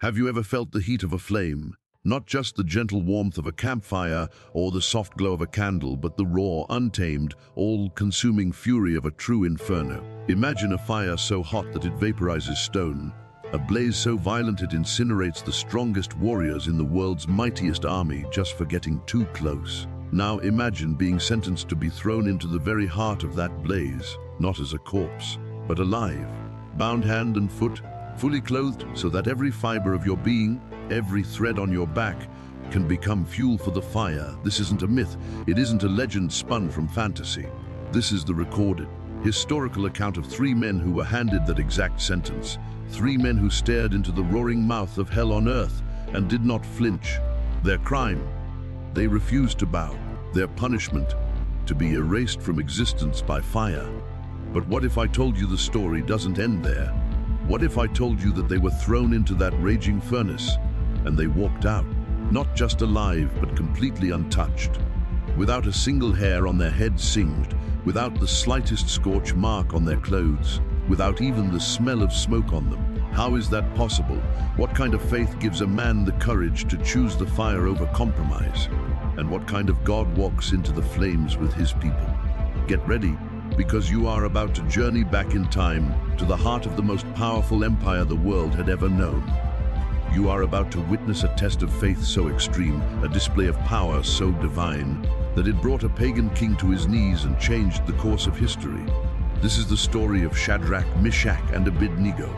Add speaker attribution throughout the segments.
Speaker 1: Have you ever felt the heat of a flame? Not just the gentle warmth of a campfire or the soft glow of a candle, but the raw, untamed, all-consuming fury of a true inferno. Imagine a fire so hot that it vaporizes stone, a blaze so violent it incinerates the strongest warriors in the world's mightiest army just for getting too close. Now imagine being sentenced to be thrown into the very heart of that blaze, not as a corpse, but alive, bound hand and foot, fully clothed so that every fiber of your being, every thread on your back, can become fuel for the fire. This isn't a myth. It isn't a legend spun from fantasy. This is the recorded, historical account of three men who were handed that exact sentence. Three men who stared into the roaring mouth of hell on earth and did not flinch. Their crime: they refused to bow. Their punishment: to be erased from existence by fire. But what if I told you the story doesn't end there? What if I told you that they were thrown into that raging furnace and they walked out, not just alive, but completely untouched, without a single hair on their head singed, without the slightest scorch mark on their clothes, without even the smell of smoke on them? How is that possible? What kind of faith gives a man the courage to choose the fire over compromise? And what kind of God walks into the flames with his people? Get ready, because you are about to journey back in time to the heart of the most powerful empire the world had ever known. You are about to witness a test of faith so extreme, a display of power so divine, that it brought a pagan king to his knees and changed the course of history. This is the story of Shadrach, Meshach, and Abednego.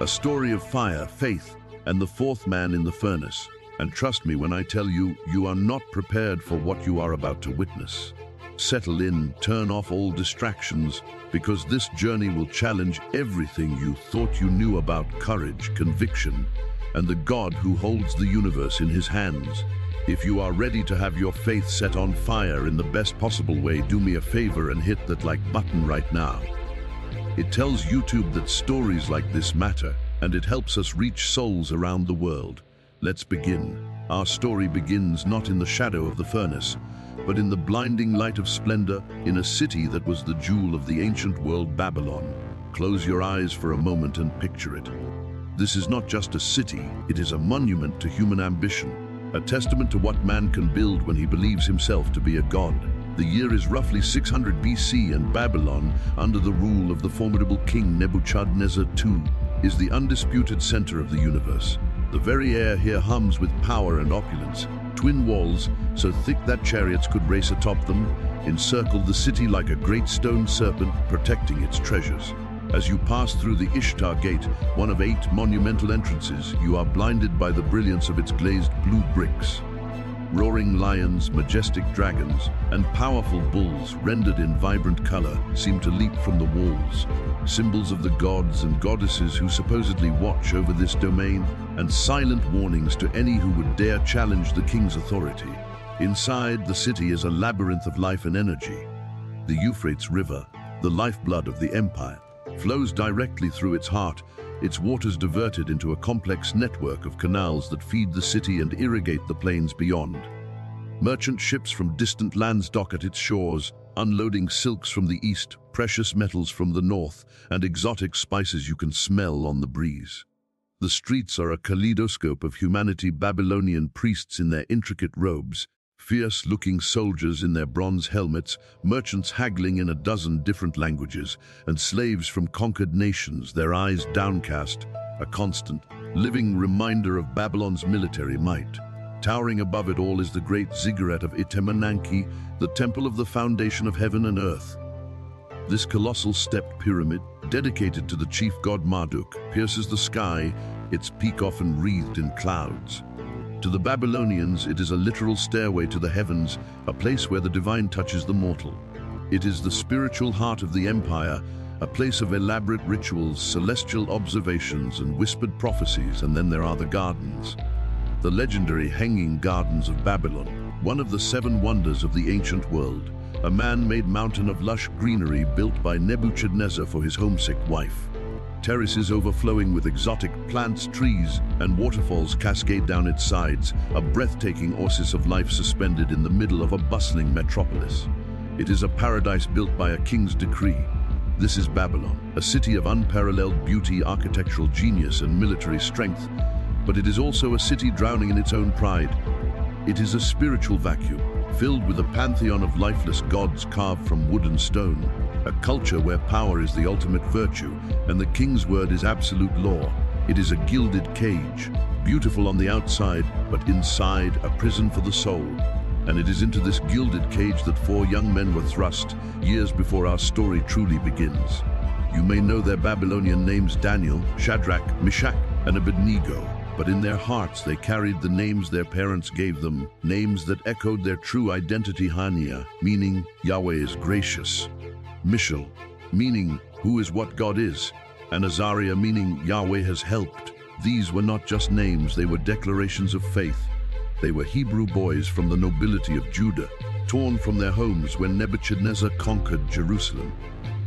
Speaker 1: A story of fire, faith, and the fourth man in the furnace. And trust me when I tell you, you are not prepared for what you are about to witness. Settle in, turn off all distractions, because this journey will challenge everything you thought you knew about courage, conviction, and the God who holds the universe in his hands. If you are ready to have your faith set on fire in the best possible way, do me a favor and hit that like button right now. It tells YouTube that stories like this matter, and it helps us reach souls around the world. Let's begin. Our story begins not in the shadow of the furnace, but in the blinding light of splendor in a city that was the jewel of the ancient world, Babylon. Close your eyes for a moment and picture it. This is not just a city, it is a monument to human ambition, a testament to what man can build when he believes himself to be a god. The year is roughly 600 BC, and Babylon, under the rule of the formidable King Nebuchadnezzar II, is the undisputed center of the universe. The very air here hums with power and opulence. Twin walls, so thick that chariots could race atop them, encircle the city like a great stone serpent protecting its treasures. As you pass through the Ishtar Gate, one of 8 monumental entrances, you are blinded by the brilliance of its glazed blue bricks. Roaring lions, majestic dragons, and powerful bulls rendered in vibrant color seem to leap from the walls, symbols of the gods and goddesses who supposedly watch over this domain, and silent warnings to any who would dare challenge the king's authority. Inside, the city is a labyrinth of life and energy. The Euphrates River, the lifeblood of the empire, flows directly through its heart, its waters diverted into a complex network of canals that feed the city and irrigate the plains beyond. Merchant ships from distant lands dock at its shores, unloading silks from the east, precious metals from the north, and exotic spices you can smell on the breeze. The streets are a kaleidoscope of humanity: Babylonian priests in their intricate robes, fierce-looking soldiers in their bronze helmets, merchants haggling in a dozen different languages, and slaves from conquered nations, their eyes downcast, a constant, living reminder of Babylon's military might. Towering above it all is the great ziggurat of Itemenanki, the temple of the foundation of heaven and earth. This colossal stepped pyramid, dedicated to the chief god Marduk, pierces the sky, its peak often wreathed in clouds. To the Babylonians, it is a literal stairway to the heavens, a place where the divine touches the mortal. It is the spiritual heart of the empire, a place of elaborate rituals, celestial observations, and whispered prophecies. And then there are the gardens. The legendary Hanging Gardens of Babylon, one of the 7 wonders of the ancient world, a man-made mountain of lush greenery built by Nebuchadnezzar for his homesick wife. Terraces overflowing with exotic plants, trees, and waterfalls cascade down its sides, a breathtaking oasis of life suspended in the middle of a bustling metropolis. It is a paradise built by a king's decree. This is Babylon, a city of unparalleled beauty, architectural genius, and military strength. but it is also a city drowning in its own pride. It is a spiritual vacuum, filled with a pantheon of lifeless gods carved from wood and stone, a culture where power is the ultimate virtue and the king's word is absolute law. It is a gilded cage, beautiful on the outside, but inside a prison for the soul. And it is into this gilded cage that 4 young men were thrust, years before our story truly begins. You may know their Babylonian names: Daniel, Shadrach, Meshach, and Abednego, but in their hearts they carried the names their parents gave them, names that echoed their true identity: Hania, meaning Yahweh is gracious; Mishael, meaning who is what God is; and Azariah, meaning Yahweh has helped. These were not just names, they were declarations of faith. They were Hebrew boys from the nobility of Judah, torn from their homes when Nebuchadnezzar conquered Jerusalem.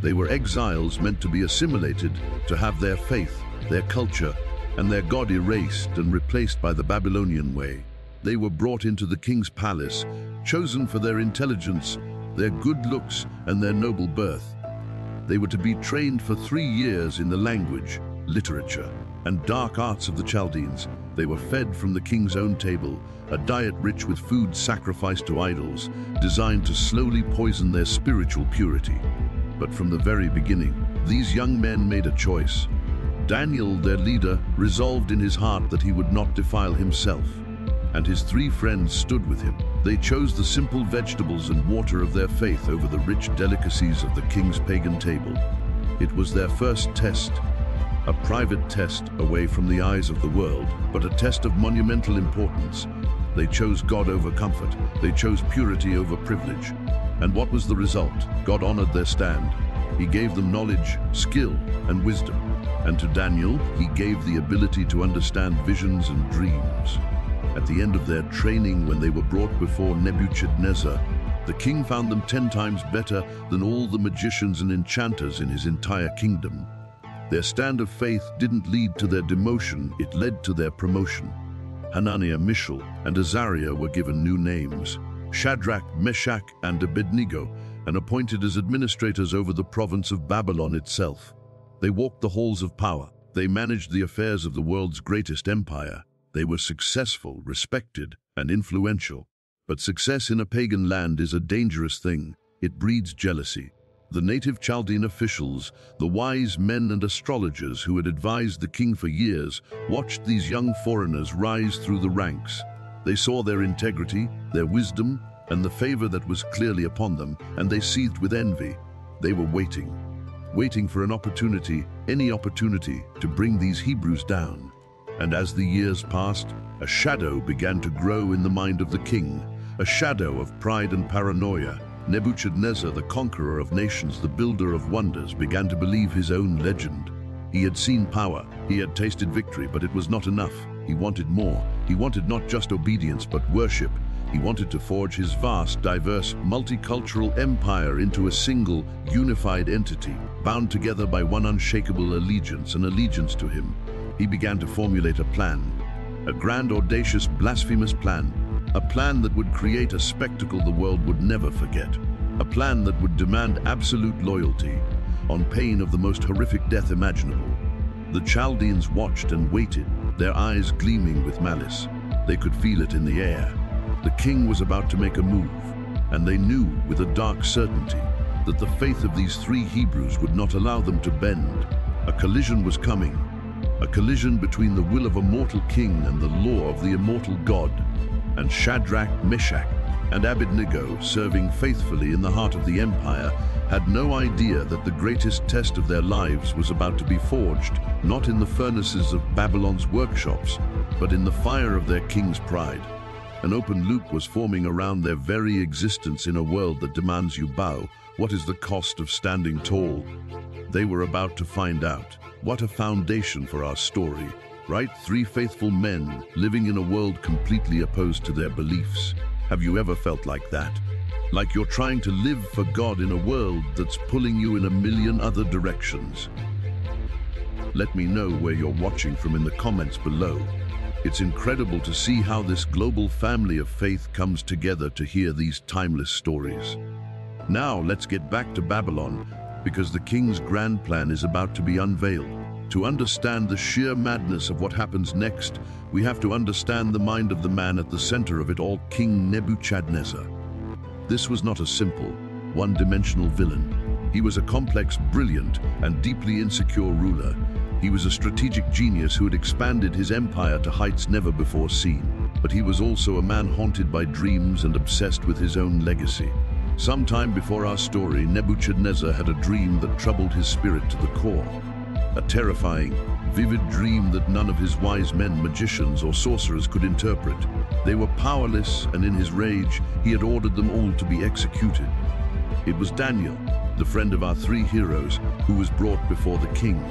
Speaker 1: They were exiles meant to be assimilated, to have their faith, their culture, and their God erased and replaced by the Babylonian way. They were brought into the king's palace, chosen for their intelligence, their good looks, and their noble birth. They were to be trained for 3 years in the language, literature, and dark arts of the Chaldeans. They were fed from the king's own table, a diet rich with food sacrificed to idols, designed to slowly poison their spiritual purity. But from the very beginning, these young men made a choice. Daniel, their leader, resolved in his heart that he would not defile himself, and his 3 friends stood with him. They chose the simple vegetables and water of their faith over the rich delicacies of the king's pagan table. It was their first test, a private test away from the eyes of the world, but a test of monumental importance. They chose God over comfort. They chose purity over privilege. And what was the result? God honored their stand. He gave them knowledge, skill, and wisdom. And to Daniel, he gave the ability to understand visions and dreams. At the end of their training, when they were brought before Nebuchadnezzar, the king found them 10 times better than all the magicians and enchanters in his entire kingdom. Their stand of faith didn't lead to their demotion, it led to their promotion. Hananiah, Mishael, and Azariah were given new names: Shadrach, Meshach, and Abednego, and appointed as administrators over the province of Babylon itself. They walked the halls of power. They managed the affairs of the world's greatest empire. They were successful, respected, and influential. But success in a pagan land is a dangerous thing. It breeds jealousy. The native Chaldean officials, the wise men and astrologers who had advised the king for years, watched these young foreigners rise through the ranks. They saw their integrity, their wisdom, and the favor that was clearly upon them, and they seethed with envy. They were waiting for an opportunity, any opportunity, to bring these Hebrews down. And as the years passed, a shadow began to grow in the mind of the king, a shadow of pride and paranoia. Nebuchadnezzar, the conqueror of nations, the builder of wonders, began to believe his own legend. He had seen power, he had tasted victory, but it was not enough. He wanted more. He wanted not just obedience, but worship. He wanted to forge his vast, diverse, multicultural empire into a single, unified entity, bound together by one unshakable allegiance, an allegiance to him. He began to formulate a plan, a grand, audacious, blasphemous plan. A plan that would create a spectacle the world would never forget. A plan that would demand absolute loyalty, on pain of the most horrific death imaginable. The Chaldeans watched and waited, their eyes gleaming with malice. They could feel it in the air. The king was about to make a move, and they knew with a dark certainty that the faith of these 3 Hebrews would not allow them to bend. A collision was coming, a collision between the will of a mortal king and the law of the immortal God. And Shadrach, Meshach, and Abednego, serving faithfully in the heart of the empire, had no idea that the greatest test of their lives was about to be forged, not in the furnaces of Babylon's workshops, but in the fire of their king's pride. An open loop was forming around their very existence in a world that demands you bow. What is the cost of standing tall? They were about to find out. What a foundation for our story. Right? 3 faithful men living in a world completely opposed to their beliefs. Have you ever felt like that? Like you're trying to live for God in a world that's pulling you in a million other directions? Let me know where you're watching from in the comments below. It's incredible to see how this global family of faith comes together to hear these timeless stories. Now let's get back to Babylon, because the king's grand plan is about to be unveiled. To understand the sheer madness of what happens next, we have to understand the mind of the man at the center of it all, King Nebuchadnezzar. This was not a simple, one-dimensional villain. He was a complex, brilliant, and deeply insecure ruler. He was a strategic genius who had expanded his empire to heights never before seen. But he was also a man haunted by dreams and obsessed with his own legacy. Sometime before our story, Nebuchadnezzar had a dream that troubled his spirit to the core. A terrifying, vivid dream that none of his wise men, magicians, or sorcerers could interpret. They were powerless, and in his rage, he had ordered them all to be executed. It was Daniel, the friend of our three heroes, who was brought before the king.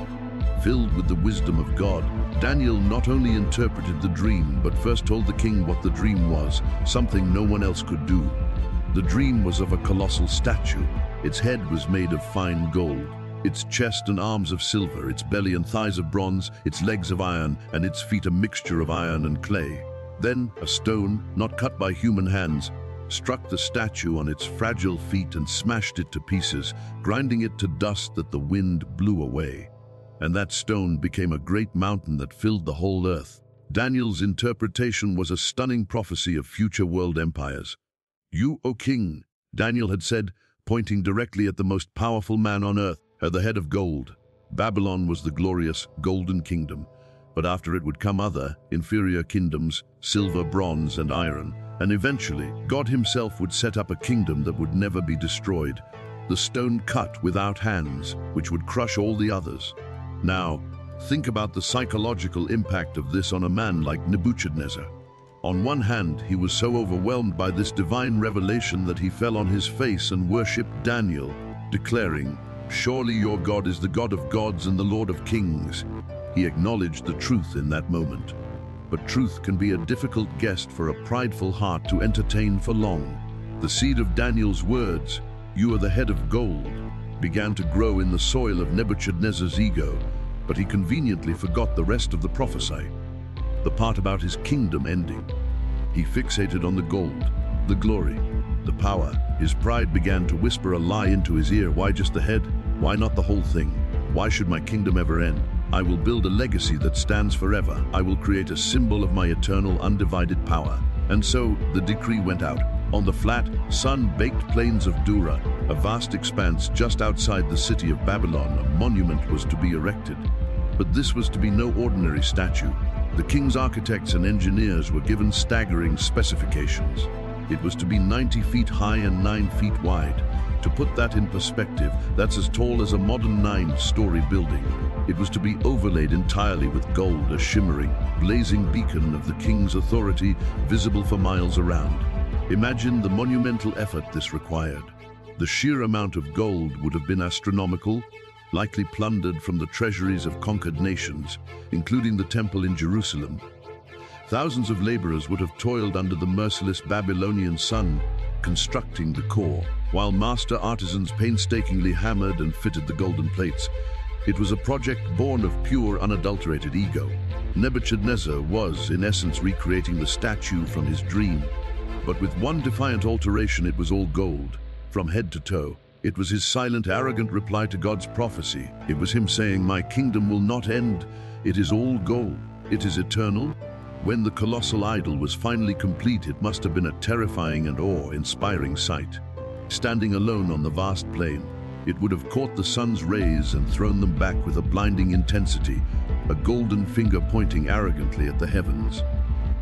Speaker 1: Filled with the wisdom of God, Daniel not only interpreted the dream, but first told the king what the dream was, something no one else could do. The dream was of a colossal statue. Its head was made of fine gold, its chest and arms of silver, its belly and thighs of bronze, its legs of iron, and its feet a mixture of iron and clay. Then a stone, not cut by human hands, struck the statue on its fragile feet and smashed it to pieces, grinding it to dust that the wind blew away. And that stone became a great mountain that filled the whole earth. Daniel's interpretation was a stunning prophecy of future world empires. "You, O king," Daniel had said, pointing directly at the most powerful man on earth, at the head of gold. Babylon was the glorious golden kingdom, but after it would come other, inferior kingdoms, silver, bronze, and iron, and eventually God himself would set up a kingdom that would never be destroyed, the stone cut without hands, which would crush all the others. Now, think about the psychological impact of this on a man like Nebuchadnezzar. On one hand, he was so overwhelmed by this divine revelation that he fell on his face and worshipped Daniel, declaring, "Surely your God is the God of gods and the Lord of kings." He acknowledged the truth in that moment. But truth can be a difficult guest for a prideful heart to entertain for long. The seed of Daniel's words, "You are the head of gold," began to grow in the soil of Nebuchadnezzar's ego, but he conveniently forgot the rest of the prophecy, the part about his kingdom ending. He fixated on the gold, the glory, the power. His pride began to whisper a lie into his ear. Why just the head? Why not the whole thing? Why should my kingdom ever end? I will build a legacy that stands forever. I will create a symbol of my eternal, undivided power. And so the decree went out. On the flat, sun-baked plains of Dura, a vast expanse just outside the city of Babylon, a monument was to be erected. But this was to be no ordinary statue. The king's architects and engineers were given staggering specifications. It was to be 90 feet high and 9 feet wide. To put that in perspective, that's as tall as a modern 9-story building. It was to be overlaid entirely with gold, a shimmering, blazing beacon of the king's authority, visible for miles around. Imagine the monumental effort this required. The sheer amount of gold would have been astronomical, likely plundered from the treasuries of conquered nations, including the temple in Jerusalem. Thousands of laborers would have toiled under the merciless Babylonian sun, constructing the core, while master artisans painstakingly hammered and fitted the golden plates. It was a project born of pure, unadulterated ego. Nebuchadnezzar was, in essence, recreating the statue from his dream. But with one defiant alteration, it was all gold, from head to toe. It was his silent, arrogant reply to God's prophecy. It was him saying, "My kingdom will not end. It is all gold. It is eternal." When the colossal idol was finally complete, it must have been a terrifying and awe-inspiring sight. Standing alone on the vast plain, it would have caught the sun's rays and thrown them back with a blinding intensity, a golden finger pointing arrogantly at the heavens.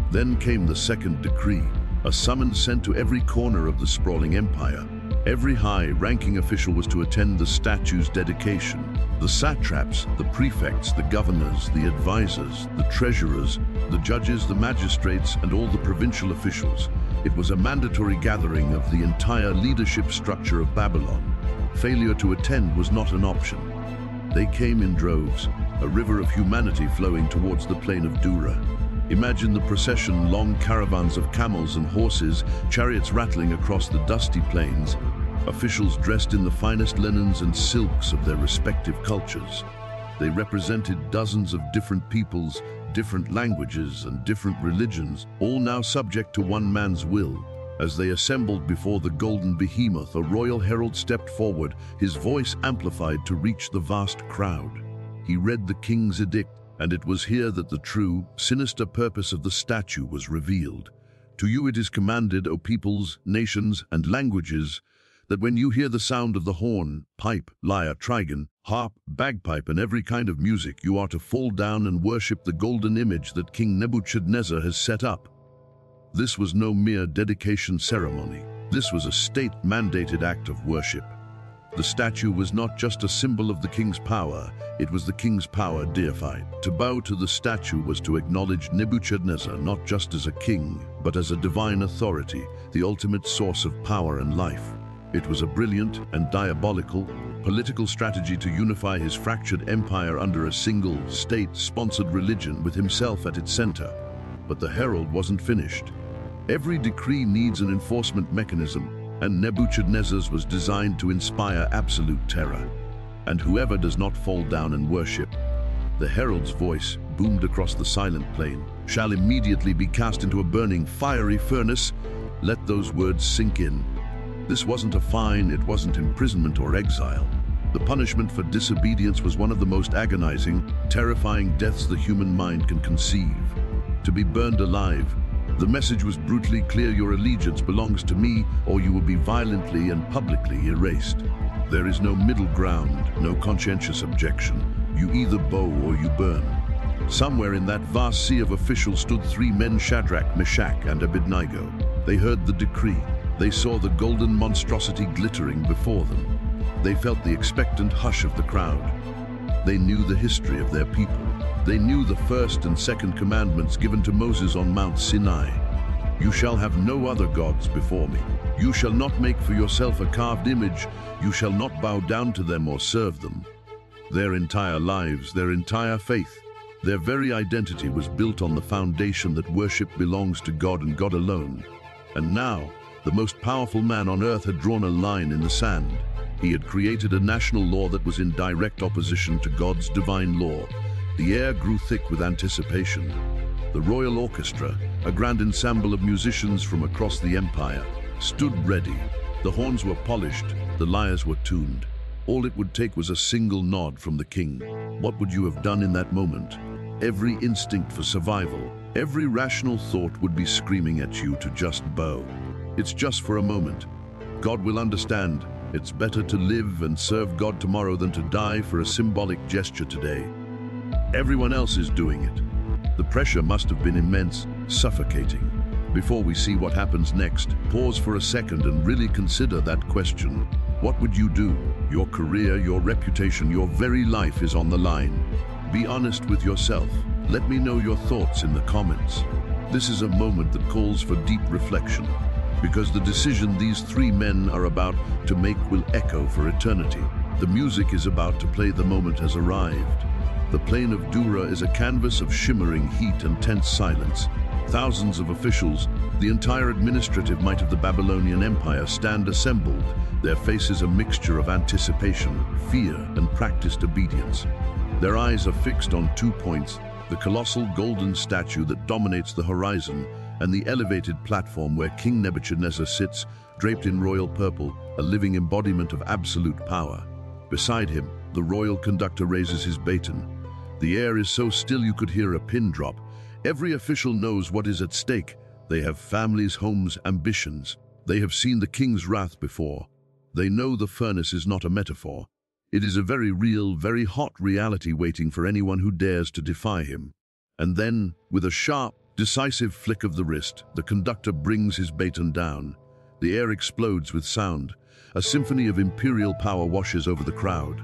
Speaker 1: Then came the second decree, a summons sent to every corner of the sprawling empire. Every high-ranking official was to attend the statue's dedication. The satraps, the prefects, the governors, the advisors, the treasurers, the judges, the magistrates, and all the provincial officials. It was a mandatory gathering of the entire leadership structure of Babylon. Failure to attend was not an option. They came in droves, a river of humanity flowing towards the plain of Dura. Imagine the procession, long caravans of camels and horses, chariots rattling across the dusty plains, officials dressed in the finest linens and silks of their respective cultures. They represented dozens of different peoples, different languages, and different religions, all now subject to one man's will. As they assembled before the golden behemoth, a royal herald stepped forward, his voice amplified to reach the vast crowd. He read the king's edict, and it was here that the true, sinister purpose of the statue was revealed. To you it is commanded, O peoples, nations, and languages, that when you hear the sound of the horn, pipe, lyre, trigon, harp, bagpipe, and every kind of music, you are to fall down and worship the golden image that King Nebuchadnezzar has set up. This was no mere dedication ceremony. This was a state-mandated act of worship. The statue was not just a symbol of the king's power, it was the king's power deified. To bow to the statue was to acknowledge Nebuchadnezzar not just as a king, but as a divine authority, the ultimate source of power and life. It was a brilliant and diabolical political strategy to unify his fractured empire under a single, state-sponsored religion with himself at its center. But the herald wasn't finished. Every decree needs an enforcement mechanism, and Nebuchadnezzar's was designed to inspire absolute terror. And whoever does not fall down and worship, the herald's voice boomed across the silent plain, shall immediately be cast into a burning, fiery furnace. Let those words sink in. This wasn't a fine, it wasn't imprisonment or exile. The punishment for disobedience was one of the most agonizing, terrifying deaths the human mind can conceive. To be burned alive. The message was brutally clear: your allegiance belongs to me, or you will be violently and publicly erased. There is no middle ground, no conscientious objection. You either bow or you burn. Somewhere in that vast sea of officials stood three men, Shadrach, Meshach, and Abednego. They heard the decree. They saw the golden monstrosity glittering before them. They felt the expectant hush of the crowd. They knew the history of their people. They knew the first and second commandments given to Moses on Mount Sinai. You shall have no other gods before me. You shall not make for yourself a carved image. You shall not bow down to them or serve them. Their entire lives, their entire faith, their very identity was built on the foundation that worship belongs to God and God alone. And now, the most powerful man on earth had drawn a line in the sand. He had created a national law that was in direct opposition to God's divine law. The air grew thick with anticipation. The royal orchestra, a grand ensemble of musicians from across the empire, stood ready. The horns were polished, the lyres were tuned. All it would take was a single nod from the king. What would you have done in that moment? Every instinct for survival, every rational thought would be screaming at you to just bow. It's just for a moment. God will understand. It's better to live and serve God tomorrow than to die for a symbolic gesture today. Everyone else is doing it. The pressure must have been immense, suffocating. Before we see what happens next, pause for a second and really consider that question. What would you do? Your career, your reputation, your very life is on the line. Be honest with yourself. Let me know your thoughts in the comments. This is a moment that calls for deep reflection, because the decision these three men are about to make will echo for eternity. The music is about to play, the moment has arrived. The plain of Dura is a canvas of shimmering heat and tense silence. Thousands of officials, the entire administrative might of the Babylonian Empire, stand assembled, their faces a mixture of anticipation, fear, and practiced obedience. Their eyes are fixed on 2 points: the colossal golden statue that dominates the horizon, and the elevated platform where King Nebuchadnezzar sits, draped in royal purple, a living embodiment of absolute power. Beside him, the royal conductor raises his baton. The air is so still you could hear a pin drop. Every official knows what is at stake. They have families, homes, ambitions. They have seen the king's wrath before. They know the furnace is not a metaphor. It is a very real, very hot reality waiting for anyone who dares to defy him. And then, with a sharp, decisive flick of the wrist, the conductor brings his baton down. The air explodes with sound. A symphony of imperial power washes over the crowd.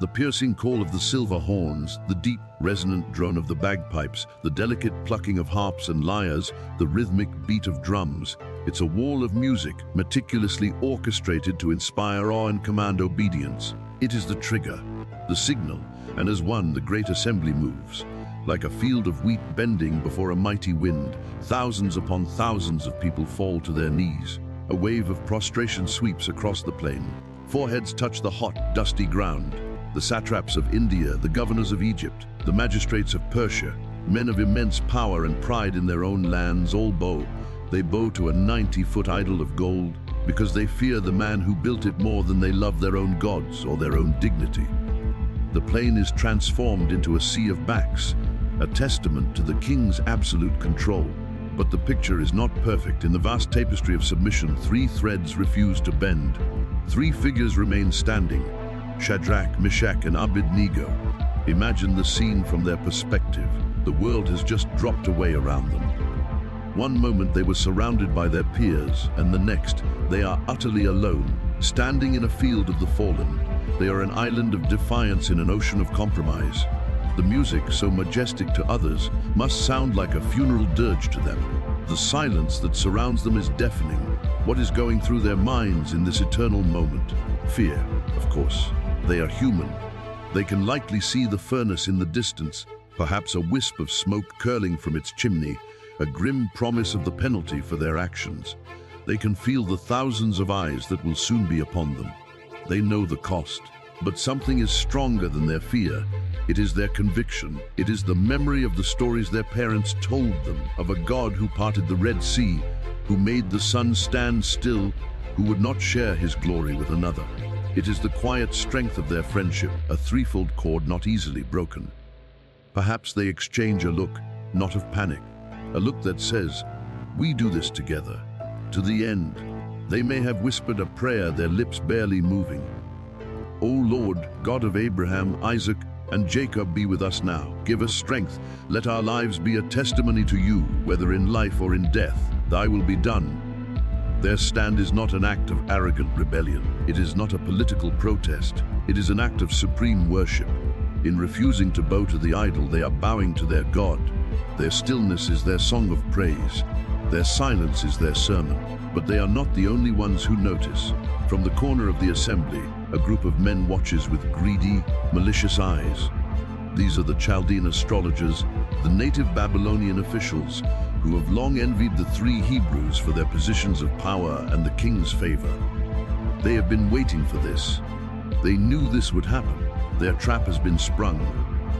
Speaker 1: The piercing call of the silver horns, the deep, resonant drone of the bagpipes, the delicate plucking of harps and lyres, the rhythmic beat of drums. It's a wall of music, meticulously orchestrated to inspire awe and command obedience. It is the trigger, the signal, and as one, the great assembly moves. Like a field of wheat bending before a mighty wind, thousands upon thousands of people fall to their knees. A wave of prostration sweeps across the plain. Foreheads touch the hot, dusty ground. The satraps of India, the governors of Egypt, the magistrates of Persia, men of immense power and pride in their own lands, all bow. They bow to a 90-foot idol of gold because they fear the man who built it more than they love their own gods or their own dignity. The plain is transformed into a sea of backs, a testament to the king's absolute control. But the picture is not perfect. In the vast tapestry of submission, 3 threads refuse to bend. 3 figures remain standing: Shadrach, Meshach, and Abednego. Imagine the scene from their perspective. The world has just dropped away around them. One moment they were surrounded by their peers, and the next they are utterly alone, standing in a field of the fallen. They are an island of defiance in an ocean of compromise. The music, so majestic to others, must sound like a funeral dirge to them. The silence that surrounds them is deafening. What is going through their minds in this eternal moment? Fear, of course. They are human. They can likely see the furnace in the distance, perhaps a wisp of smoke curling from its chimney, a grim promise of the penalty for their actions. They can feel the thousands of eyes that will soon be upon them. They know the cost, but something is stronger than their fear. It is their conviction. It is the memory of the stories their parents told them, of a God who parted the Red Sea, who made the sun stand still, who would not share his glory with another. It is the quiet strength of their friendship, a threefold cord not easily broken. Perhaps they exchange a look, not of panic, a look that says, "We do this together, to the end." They may have whispered a prayer, their lips barely moving. "O Lord, God of Abraham, Isaac, and Jacob, be with us now. Give us strength. Let our lives be a testimony to you, whether in life or in death. Thy will be done." Their stand is not an act of arrogant rebellion. It is not a political protest. It is an act of supreme worship. In refusing to bow to the idol, they are bowing to their God. Their stillness is their song of praise. Their silence is their sermon. But they are not the only ones who notice. From the corner of the assembly, a group of men watches with greedy, malicious eyes. These are the Chaldean astrologers, the native Babylonian officials, who have long envied the 3 Hebrews for their positions of power and the king's favor. They have been waiting for this. They knew this would happen. Their trap has been sprung.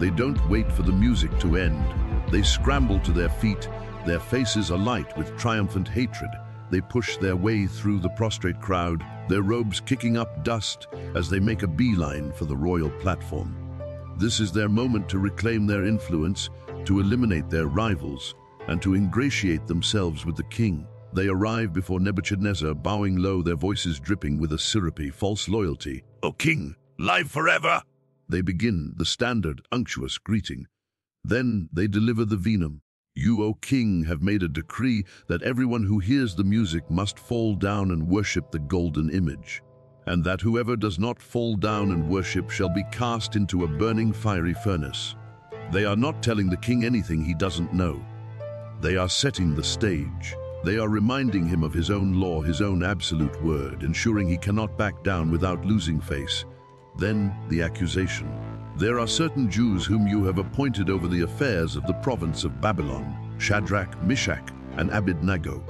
Speaker 1: They don't wait for the music to end. They scramble to their feet, their faces alight with triumphant hatred. They push their way through the prostrate crowd, their robes kicking up dust as they make a beeline for the royal platform. This is their moment to reclaim their influence, to eliminate their rivals, and to ingratiate themselves with the king. They arrive before Nebuchadnezzar, bowing low, their voices dripping with a syrupy, false loyalty. "O king, live forever!" They begin the standard, unctuous greeting. Then they deliver the venom. "You, O king, have made a decree that everyone who hears the music must fall down and worship the golden image, and that whoever does not fall down and worship shall be cast into a burning fiery furnace." They are not telling the king anything he doesn't know. They are setting the stage. They are reminding him of his own law, his own absolute word, ensuring he cannot back down without losing face. Then the accusation. "There are certain Jews whom you have appointed over the affairs of the province of Babylon, Shadrach, Meshach, and Abednego."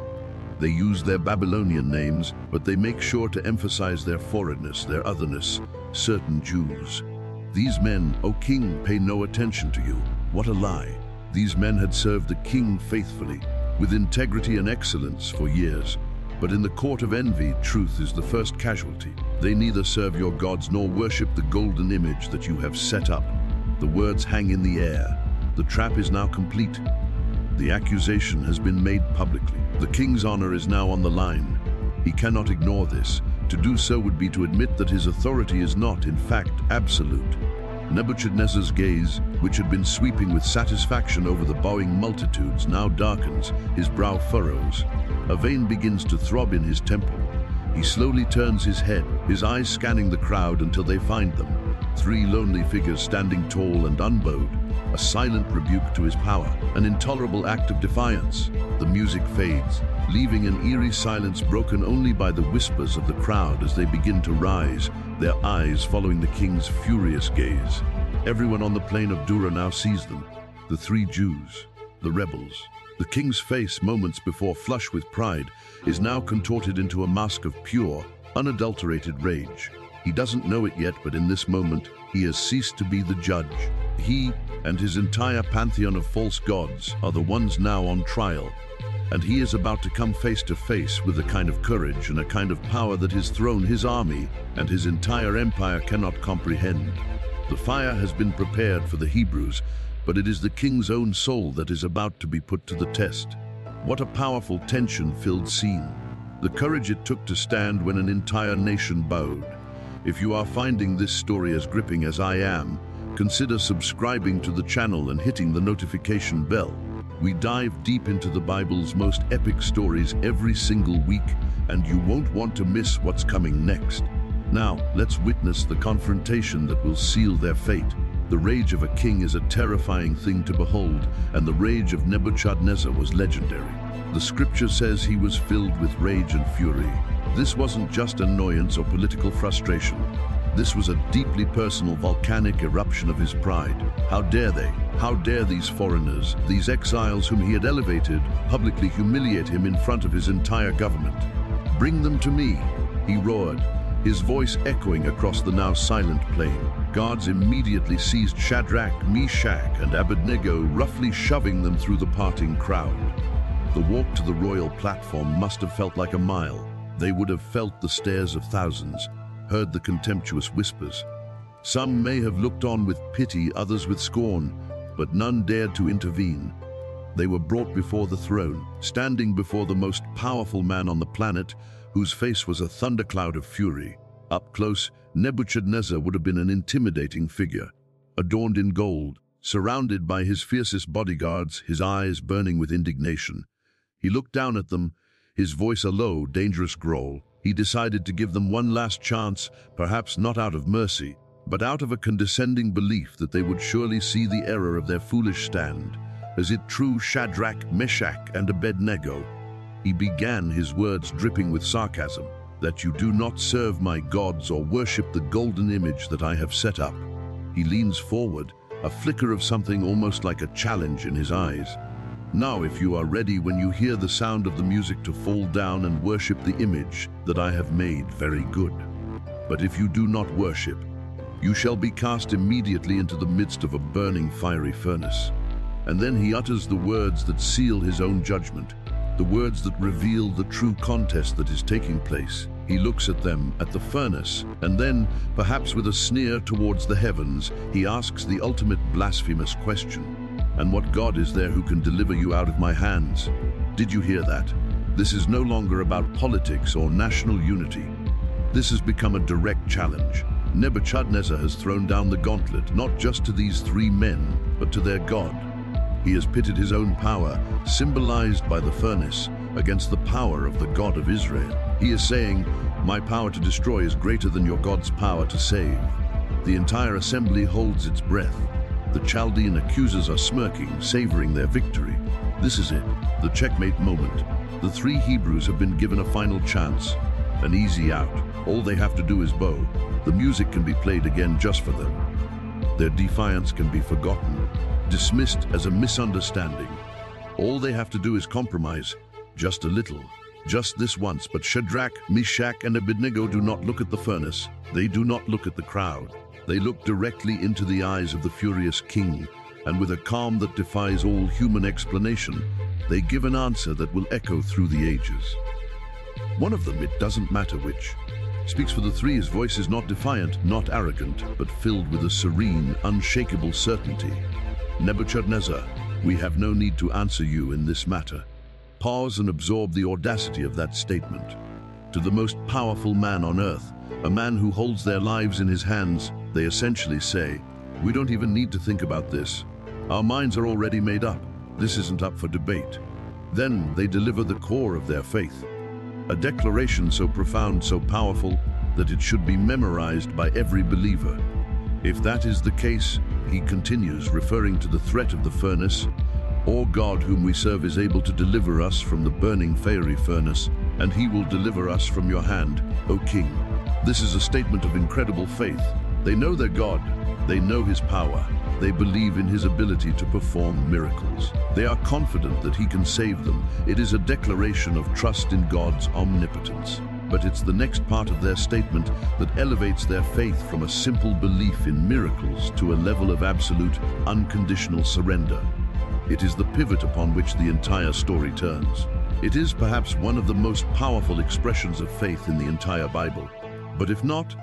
Speaker 1: They use their Babylonian names, but they make sure to emphasize their foreignness, their otherness, certain Jews. "These men, O king, pay no attention to you." What a lie. These men had served the king faithfully, with integrity and excellence for years. But in the court of envy, truth is the first casualty. They neither serve your gods nor worship the golden image that you have set up. The words hang in the air. The trap is now complete. The accusation has been made publicly. The king's honor is now on the line. He cannot ignore this. To do so would be to admit that his authority is not, in fact, absolute. Nebuchadnezzar's gaze, which had been sweeping with satisfaction over the bowing multitudes, now darkens, his brow furrows. A vein begins to throb in his temple. He slowly turns his head, his eyes scanning the crowd until they find them. 3 lonely figures standing tall and unbowed, a silent rebuke to his power, an intolerable act of defiance. The music fades, leaving an eerie silence broken only by the whispers of the crowd as they begin to rise, their eyes following the king's furious gaze. Everyone on the plain of Dura now sees them, the 3 Jews, the rebels. The king's face, moments before flush with pride, is now contorted into a mask of pure, unadulterated rage. He doesn't know it yet, but in this moment, he has ceased to be the judge. He and his entire pantheon of false gods are the ones now on trial, and he is about to come face to face with a kind of courage and a kind of power that his throne, his army, and his entire empire cannot comprehend. The fire has been prepared for the Hebrews, but it is the king's own soul that is about to be put to the test. What a powerful tension-filled scene. The courage it took to stand when an entire nation bowed. If you are finding this story as gripping as I am, consider subscribing to the channel and hitting the notification bell. We dive deep into the Bible's most epic stories every single week, and you won't want to miss what's coming next. Now, let's witness the confrontation that will seal their fate. The rage of a king is a terrifying thing to behold, and the rage of Nebuchadnezzar was legendary. The scripture says he was filled with rage and fury. This wasn't just annoyance or political frustration. This was a deeply personal volcanic eruption of his pride. How dare they? How dare these foreigners, these exiles whom he had elevated, publicly humiliate him in front of his entire government? Bring them to me, he roared, his voice echoing across the now silent plain. Guards immediately seized Shadrach, Meshach, and Abednego, roughly shoving them through the parting crowd. The walk to the royal platform must have felt like a mile. They would have felt the stares of thousands, heard the contemptuous whispers. Some may have looked on with pity, others with scorn, but none dared to intervene. They were brought before the throne, standing before the most powerful man on the planet, whose face was a thundercloud of fury. Up close, Nebuchadnezzar would have been an intimidating figure, adorned in gold, surrounded by his fiercest bodyguards, his eyes burning with indignation. He looked down at them, his voice a low, dangerous growl. He decided to give them one last chance, perhaps not out of mercy, but out of a condescending belief that they would surely see the error of their foolish stand. Is it true, Shadrach, Meshach, and Abednego? He began, his words dripping with sarcasm, that you do not serve my gods or worship the golden image that I have set up. He leans forward, a flicker of something almost like a challenge in his eyes. Now, if you are ready when you hear the sound of the music to fall down and worship the image that I have made, very good. But if you do not worship, you shall be cast immediately into the midst of a burning fiery furnace. And then he utters the words that seal his own judgment, the words that reveal the true contest that is taking place. He looks at them, at the furnace, and then, perhaps with a sneer towards the heavens, he asks the ultimate blasphemous question. And what God is there who can deliver you out of my hands? Did you hear that? This is no longer about politics or national unity. This has become a direct challenge. Nebuchadnezzar has thrown down the gauntlet, not just to these three men, but to their God. He has pitted his own power, symbolized by the furnace, against the power of the God of Israel. He is saying, my power to destroy is greater than your God's power to save. The entire assembly holds its breath. The Chaldean accusers are smirking, savoring their victory. This is it, the checkmate moment. The three Hebrews have been given a final chance, an easy out. All they have to do is bow. The music can be played again just for them. Their defiance can be forgotten, dismissed as a misunderstanding. All they have to do is compromise, just a little, just this once. But Shadrach, Meshach, and Abednego do not look at the furnace. They do not look at the crowd. They look directly into the eyes of the furious king, and with a calm that defies all human explanation, they give an answer that will echo through the ages. One of them, it doesn't matter which, speaks for the three. His voice is not defiant, not arrogant, but filled with a serene, unshakable certainty. Nebuchadnezzar, we have no need to answer you in this matter. Pause and absorb the audacity of that statement. To the most powerful man on earth, a man who holds their lives in his hands, they essentially say, we don't even need to think about this. Our minds are already made up. This isn't up for debate. Then they deliver the core of their faith. A declaration so profound, so powerful, that it should be memorized by every believer. If that is the case, he continues, referring to the threat of the furnace, "Our God whom we serve is able to deliver us from the burning fiery furnace, and he will deliver us from your hand, O King." This is a statement of incredible faith. They know their God, they know his power, they believe in his ability to perform miracles. They are confident that he can save them. It is a declaration of trust in God's omnipotence. But it's the next part of their statement that elevates their faith from a simple belief in miracles to a level of absolute, unconditional surrender. It is the pivot upon which the entire story turns. It is perhaps one of the most powerful expressions of faith in the entire Bible. But if not,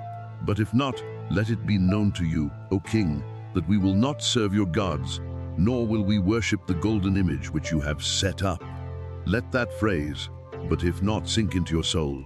Speaker 1: Let it be known to you, O king, that we will not serve your gods, nor will we worship the golden image which you have set up. Let that phrase, but if not, sink into your soul.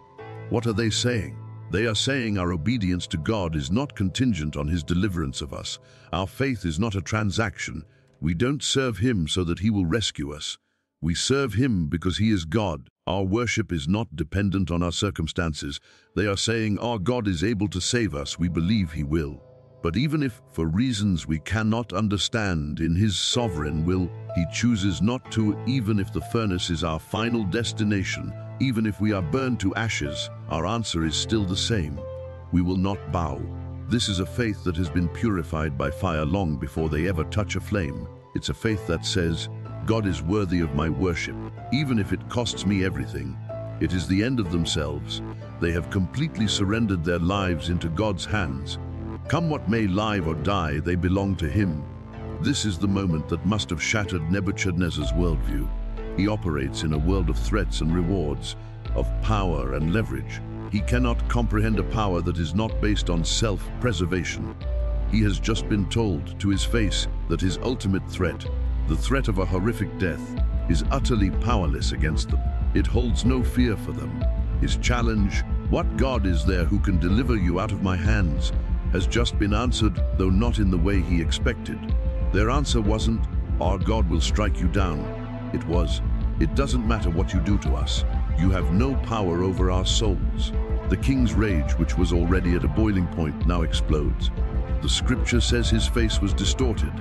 Speaker 1: What are they saying? They are saying our obedience to God is not contingent on his deliverance of us. Our faith is not a transaction. We don't serve him so that he will rescue us. We serve him because he is God. Our worship is not dependent on our circumstances. They are saying our God is able to save us. We believe he will. But even if, for reasons we cannot understand, in his sovereign will, he chooses not to, even if the furnace is our final destination, even if we are burned to ashes, our answer is still the same. We will not bow. This is a faith that has been purified by fire long before they ever touch a flame. It's a faith that says, God is worthy of my worship, even if it costs me everything. It is the end of themselves. They have completely surrendered their lives into God's hands. Come what may, live or die, they belong to him. This is the moment that must have shattered Nebuchadnezzar's worldview. He operates in a world of threats and rewards, of power and leverage. He cannot comprehend a power that is not based on self-preservation. He has just been told to his face that his ultimate threat, the threat of a horrific death, is utterly powerless against them. It holds no fear for them. His challenge, what God is there who can deliver you out of my hands, has just been answered, though not in the way he expected. Their answer wasn't, our God will strike you down. It was, it doesn't matter what you do to us. You have no power over our souls. The king's rage, which was already at a boiling point, now explodes. The scripture says his face was distorted.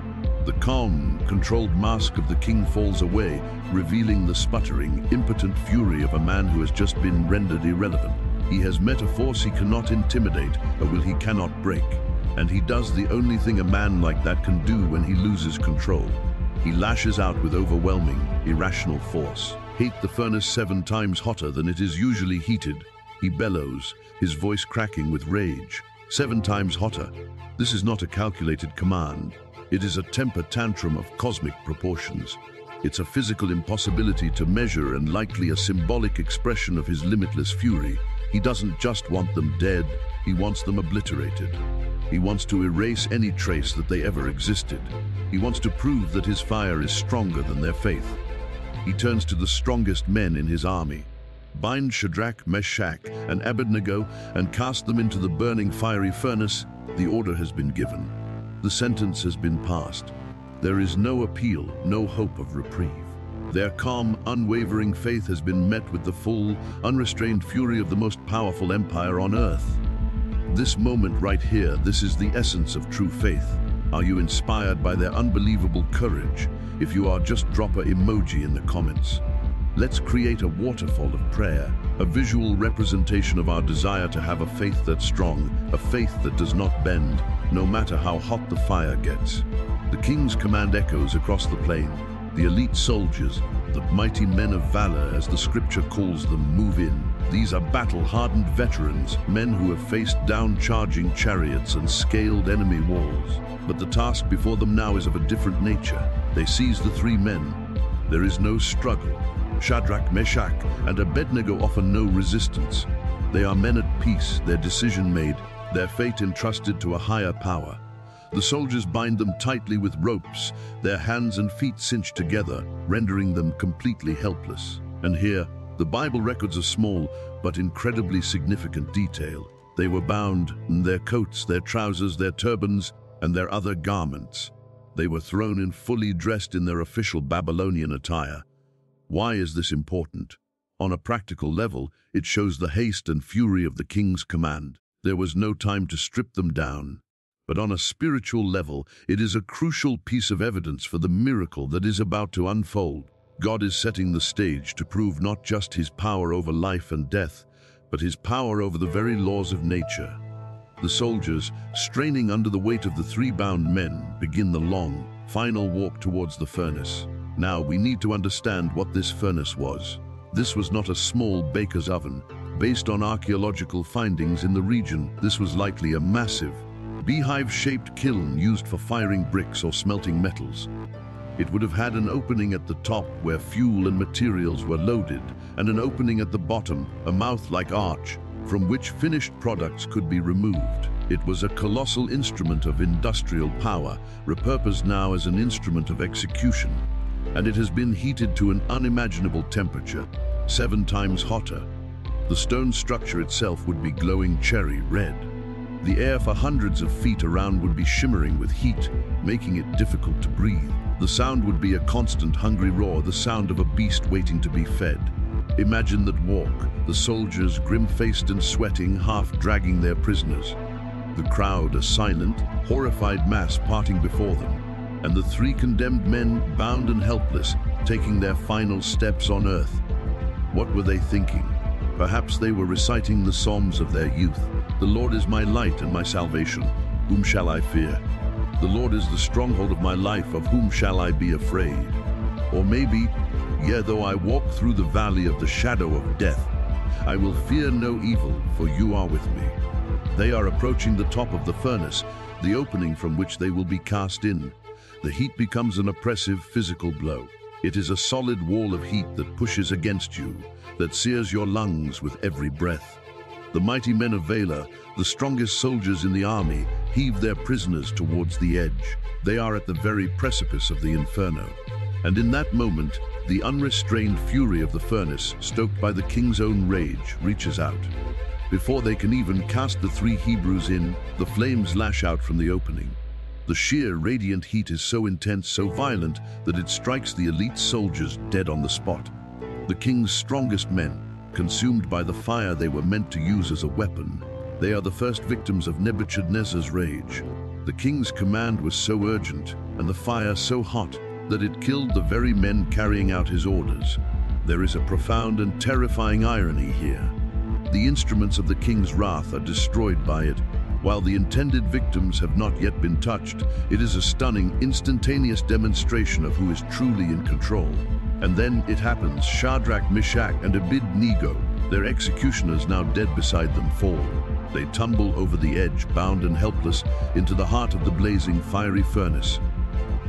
Speaker 1: The calm, controlled mask of the king falls away, revealing the sputtering, impotent fury of a man who has just been rendered irrelevant. He has met a force he cannot intimidate, a will he cannot break. And he does the only thing a man like that can do when he loses control. He lashes out with overwhelming, irrational force. Heat the furnace 7 times hotter than it is usually heated. He bellows, his voice cracking with rage. 7 times hotter. This is not a calculated command. It is a temper tantrum of cosmic proportions. It's a physical impossibility to measure and likely a symbolic expression of his limitless fury. He doesn't just want them dead, he wants them obliterated. He wants to erase any trace that they ever existed. He wants to prove that his fire is stronger than their faith. He turns to the strongest men in his army. Bind Shadrach, Meshach, and Abednego and cast them into the burning fiery furnace. The order has been given. The sentence has been passed. There is no appeal, no hope of reprieve. Their calm, unwavering faith has been met with the full, unrestrained fury of the most powerful empire on earth. This moment right here, this is the essence of true faith. Are you inspired by their unbelievable courage? If you are, just drop an emoji in the comments. Let's create a waterfall of prayer, a visual representation of our desire to have a faith that's strong, a faith that does not bend, no matter how hot the fire gets. The king's command echoes across the plain. The elite soldiers, the mighty men of valor, as the scripture calls them, move in. These are battle-hardened veterans, men who have faced down charging chariots and scaled enemy walls. But the task before them now is of a different nature. They seize the 3 men. There is no struggle. Shadrach, Meshach, and Abednego offer no resistance. They are men at peace, their decision made, their fate entrusted to a higher power. The soldiers bind them tightly with ropes, their hands and feet cinched together, rendering them completely helpless. And here, the Bible records a small but incredibly significant detail. They were bound in their coats, their trousers, their turbans, and their other garments. They were thrown in fully dressed in their official Babylonian attire. Why is this important? On a practical level, it shows the haste and fury of the king's command. There was no time to strip them down. But on a spiritual level, it is a crucial piece of evidence for the miracle that is about to unfold. God is setting the stage to prove not just his power over life and death, but his power over the very laws of nature. The soldiers, straining under the weight of the 3 bound men, begin the long, final walk towards the furnace. Now we need to understand what this furnace was. This was not a small baker's oven. Based on archaeological findings in the region, this was likely a massive, beehive-shaped kiln used for firing bricks or smelting metals. It would have had an opening at the top where fuel and materials were loaded, and an opening at the bottom, a mouth-like arch, from which finished products could be removed. It was a colossal instrument of industrial power, repurposed now as an instrument of execution, and it has been heated to an unimaginable temperature, 7 times hotter. The stone structure itself would be glowing cherry red. The air for hundreds of feet around would be shimmering with heat, making it difficult to breathe. The sound would be a constant hungry roar, the sound of a beast waiting to be fed. Imagine that walk, the soldiers grim-faced and sweating, half dragging their prisoners. The crowd, a silent, horrified mass parting before them, and the 3 condemned men, bound and helpless, taking their final steps on earth. What were they thinking? Perhaps they were reciting the psalms of their youth. The Lord is my light and my salvation. Whom shall I fear? The Lord is the stronghold of my life. Of whom shall I be afraid? Or maybe, yea, though I walk through the valley of the shadow of death, I will fear no evil, for you are with me. They are approaching the top of the furnace, the opening from which they will be cast in. The heat becomes an oppressive physical blow. It is a solid wall of heat that pushes against you, that sears your lungs with every breath. The mighty men of Valor, the strongest soldiers in the army, heave their prisoners towards the edge. They are at the very precipice of the inferno. And in that moment, the unrestrained fury of the furnace, stoked by the king's own rage, reaches out. Before they can even cast the 3 Hebrews in, the flames lash out from the opening. The sheer radiant heat is so intense, so violent, that it strikes the elite soldiers dead on the spot. The king's strongest men, consumed by the fire they were meant to use as a weapon, they are the first victims of Nebuchadnezzar's rage. The king's command was so urgent, and the fire so hot, that it killed the very men carrying out his orders. There is a profound and terrifying irony here. The instruments of the king's wrath are destroyed by it, while the intended victims have not yet been touched. It is a stunning, instantaneous demonstration of who is truly in control. And then it happens. Shadrach, Meshach, and Abednego, their executioners now dead beside them, fall. They tumble over the edge, bound and helpless, into the heart of the blazing, fiery furnace.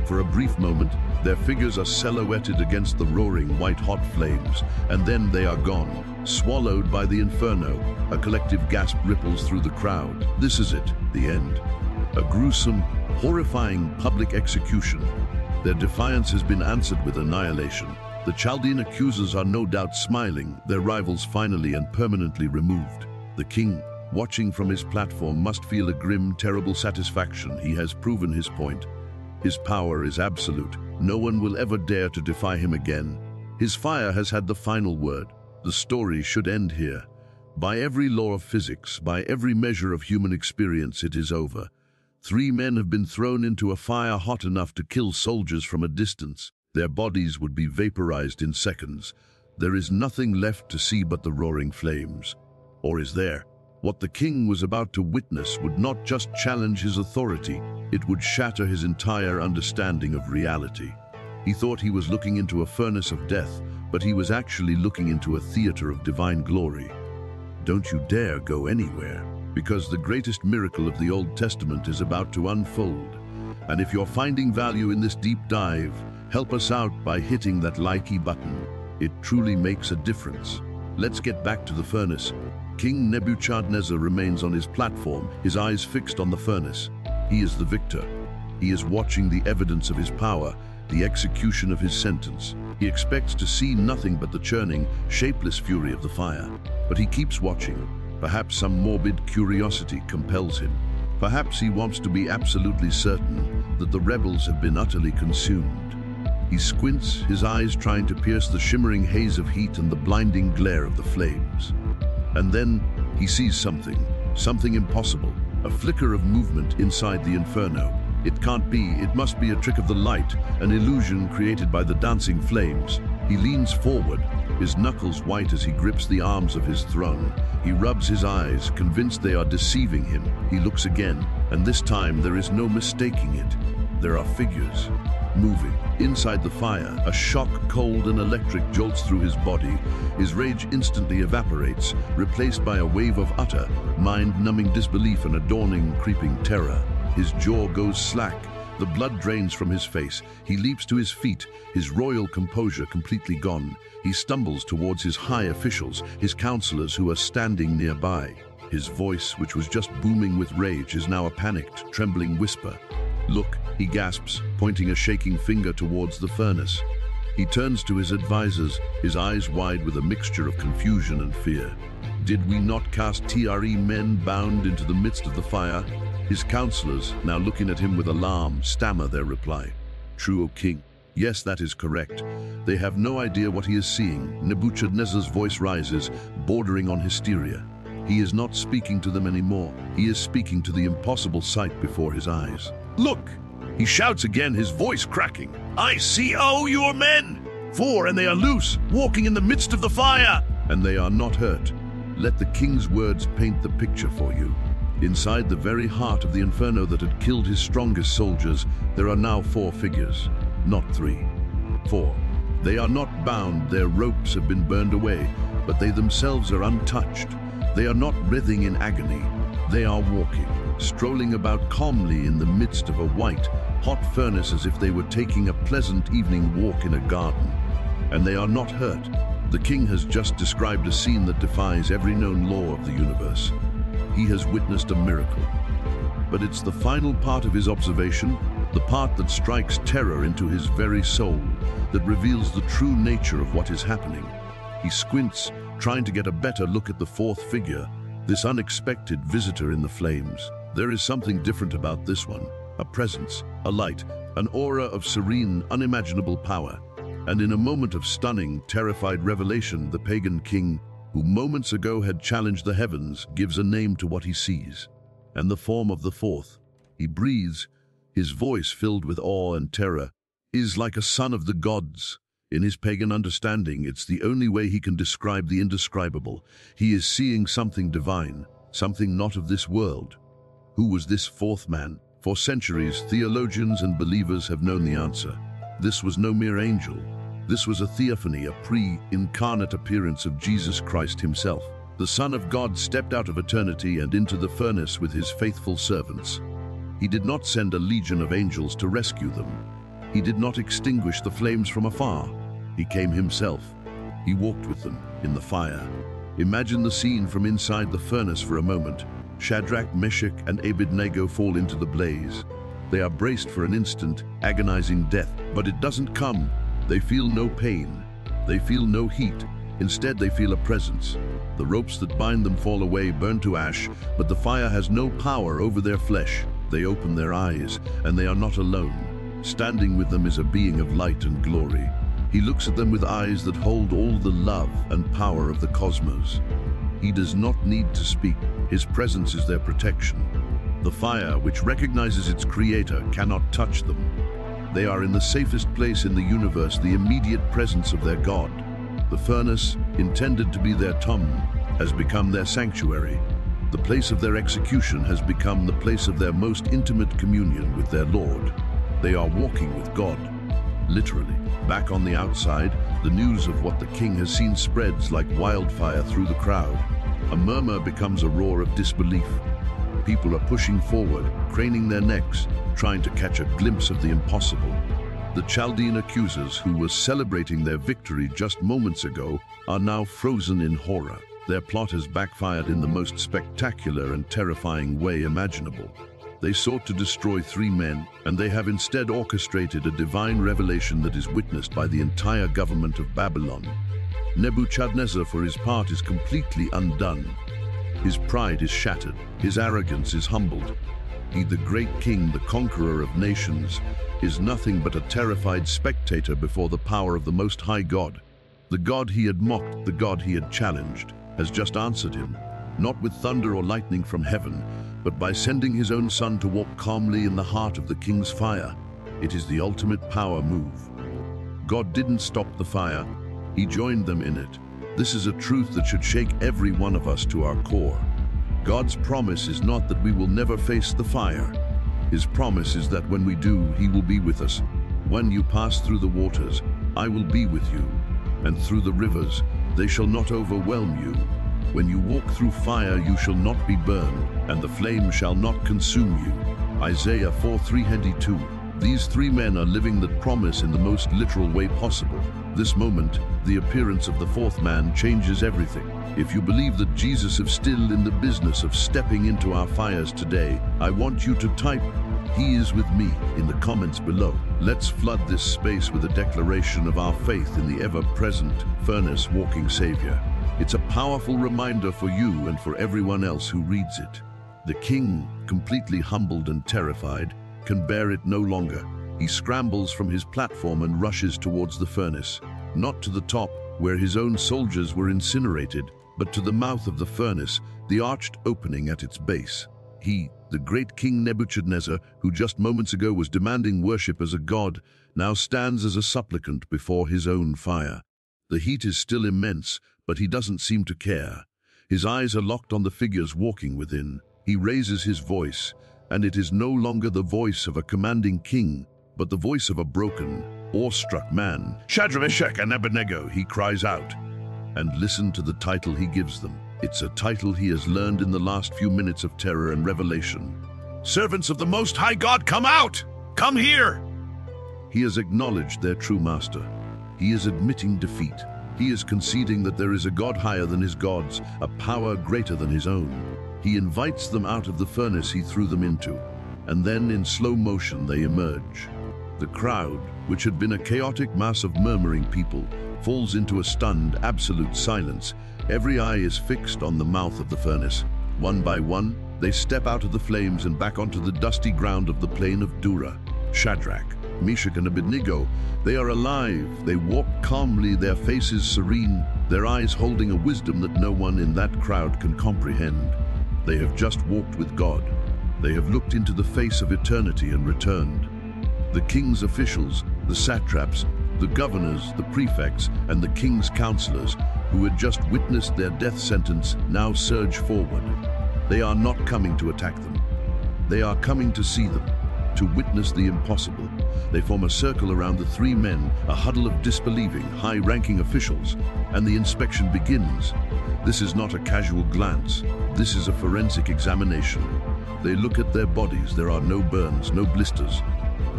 Speaker 1: For a brief moment, their figures are silhouetted against the roaring, white-hot flames, and then they are gone, swallowed by the inferno. A collective gasp ripples through the crowd. This is it, the end. A gruesome, horrifying public execution. Their defiance has been answered with annihilation. The Chaldean accusers are no doubt smiling, their rivals finally and permanently removed. The king, watching from his platform, must feel a grim, terrible satisfaction. He has proven his point. His power is absolute. No one will ever dare to defy him again. His fire has had the final word. The story should end here. By every law of physics, by every measure of human experience, it is over. 3 men have been thrown into a fire hot enough to kill soldiers from a distance. Their bodies would be vaporized in seconds. There is nothing left to see but the roaring flames. Or is there? What the king was about to witness would not just challenge his authority, it would shatter his entire understanding of reality. He thought he was looking into a furnace of death, but he was actually looking into a theater of divine glory. Don't you dare go anywhere, because the greatest miracle of the Old Testament is about to unfold. And if you're finding value in this deep dive, help us out by hitting that likey button. It truly makes a difference. Let's get back to the furnace. King Nebuchadnezzar remains on his platform, his eyes fixed on the furnace. He is the victor. He is watching the evidence of his power, the execution of his sentence. He expects to see nothing but the churning, shapeless fury of the fire. But he keeps watching. Perhaps some morbid curiosity compels him. Perhaps he wants to be absolutely certain that the rebels have been utterly consumed. He squints, his eyes trying to pierce the shimmering haze of heat and the blinding glare of the flames. And then he sees something impossible, a flicker of movement inside the inferno. It can't be, it must be a trick of the light, an illusion created by the dancing flames. He leans forward, his knuckles white as he grips the arms of his throne. He rubs his eyes, convinced they are deceiving him. He looks again, and this time there is no mistaking it. There are figures, moving. Inside the fire, a shock, cold and electric jolts through his body. His rage instantly evaporates, replaced by a wave of utter, mind-numbing disbelief and a dawning, creeping terror. His jaw goes slack, the blood drains from his face. He leaps to his feet, his royal composure completely gone. He stumbles towards his high officials, his counselors who are standing nearby. His voice, which was just booming with rage, is now a panicked, trembling whisper. "Look," he gasps, pointing a shaking finger towards the furnace. He turns to his advisors, his eyes wide with a mixture of confusion and fear. "Did we not cast TRE men bound into the midst of the fire?" His counselors, now looking at him with alarm, stammer their reply. "True, O king. Yes, that is correct. They have no idea what he is seeing." Nebuchadnezzar's voice rises, bordering on hysteria. He is not speaking to them anymore. He is speaking to the impossible sight before his eyes. "Look!" He shouts again, his voice cracking. "I see your men! 4, and they are loose, walking in the midst of the fire! And they are not hurt." Let the king's words paint the picture for you. Inside the very heart of the inferno that had killed his strongest soldiers, there are now 4 figures, not 3. 4. They are not bound, their ropes have been burned away, but they themselves are untouched. They are not writhing in agony. They are walking, strolling about calmly in the midst of a white, hot furnace as if they were taking a pleasant evening walk in a garden. And they are not hurt. The king has just described a scene that defies every known law of the universe. He has witnessed a miracle. But it's the final part of his observation, the part that strikes terror into his very soul, that reveals the true nature of what is happening. He squints, trying to get a better look at the 4th figure, this unexpected visitor in the flames. There is something different about this one, a presence, a light, an aura of serene, unimaginable power. And in a moment of stunning, terrified revelation, the pagan king, who moments ago had challenged the heavens, gives a name to what he sees. And the form of the 4th, he breathes, his voice filled with awe and terror, is like a son of the gods. In his pagan understanding, it's the only way he can describe the indescribable. He is seeing something divine, something not of this world. Who was this 4th man? For centuries, theologians and believers have known the answer. This was no mere angel. This was a theophany, a pre-incarnate appearance of Jesus Christ himself. The Son of God stepped out of eternity and into the furnace with his faithful servants. He did not send a legion of angels to rescue them. He did not extinguish the flames from afar. He came himself. He walked with them in the fire. Imagine the scene from inside the furnace for a moment. Shadrach, Meshach, and Abednego fall into the blaze. They are braced for an instant, agonizing death, but it doesn't come. They feel no pain. They feel no heat. Instead, they feel a presence. The ropes that bind them fall away, burn to ash, but the fire has no power over their flesh. They open their eyes, and they are not alone. Standing with them is a being of light and glory. He looks at them with eyes that hold all the love and power of the cosmos. He does not need to speak. His presence is their protection. The fire, which recognizes its creator, cannot touch them. They are in the safest place in the universe, the immediate presence of their God. The furnace, intended to be their tomb, has become their sanctuary. The place of their execution has become the place of their most intimate communion with their Lord. They are walking with God, literally. Back on the outside, the news of what the king has seen spreads like wildfire through the crowd. A murmur becomes a roar of disbelief. People are pushing forward, craning their necks, trying to catch a glimpse of the impossible. The Chaldean accusers, who were celebrating their victory just moments ago, are now frozen in horror. Their plot has backfired in the most spectacular and terrifying way imaginable. They sought to destroy 3 men, and they have instead orchestrated a divine revelation that is witnessed by the entire government of Babylon. Nebuchadnezzar, for his part, is completely undone. His pride is shattered, his arrogance is humbled. He, the great king, the conqueror of nations, is nothing but a terrified spectator before the power of the Most High God. The God he had mocked, the God he had challenged, has just answered him, not with thunder or lightning from heaven, but by sending his own son to walk calmly in the heart of the king's fire. It is the ultimate power move. God didn't stop the fire, he joined them in it. This is a truth that should shake every one of us to our core. God's promise is not that we will never face the fire. His promise is that when we do, he will be with us. When you pass through the waters, I will be with you. And through the rivers, they shall not overwhelm you. When you walk through fire, you shall not be burned, and the flame shall not consume you. Isaiah 4:3-2. These 3 men are living that promise in the most literal way possible. This moment, The appearance of the fourth man changes everything. If you believe that Jesus is still in the business of stepping into our fires today, I want you to type, "He is with me," in the comments below. Let's flood this space with a declaration of our faith in the ever-present, furnace-walking Savior. It's a powerful reminder for you and for everyone else who reads it. The king, completely humbled and terrified, can bear it no longer. He scrambles from his platform and rushes towards the furnace, not to the top, where his own soldiers were incinerated, but to the mouth of the furnace, the arched opening at its base. He, the great King Nebuchadnezzar, who just moments ago was demanding worship as a god, now stands as a supplicant before his own fire. The heat is still immense, but he doesn't seem to care. His eyes are locked on the figures walking within. He raises his voice, and it is no longer the voice of a commanding king, but the voice of a broken, awestruck man. "Shadrach, Meshach, and Abednego," he cries out. And listen to the title he gives them. It's a title he has learned in the last few minutes of terror and revelation. "Servants of the Most High God, come out! Come here!" He has acknowledged their true master. He is admitting defeat. He is conceding that there is a God higher than his gods, a power greater than his own. He invites them out of the furnace he threw them into, and then in slow motion they emerge. The crowd, which had been a chaotic mass of murmuring people, falls into a stunned, absolute silence. Every eye is fixed on the mouth of the furnace. One by one, they step out of the flames and back onto the dusty ground of the plain of Dura. Shadrach, Meshach, and Abednego, they are alive. They walk calmly, their faces serene, their eyes holding a wisdom that no one in that crowd can comprehend. They have just walked with God. They have looked into the face of eternity and returned. The king's officials, the satraps, the governors, the prefects, and the king's counselors, who had just witnessed their death sentence, now surge forward. They are not coming to attack them. They are coming to see them, to witness the impossible. They form a circle around the three men, a huddle of disbelieving, high-ranking officials, and the inspection begins. This is not a casual glance. This is a forensic examination. They look at their bodies. There are no burns, no blisters,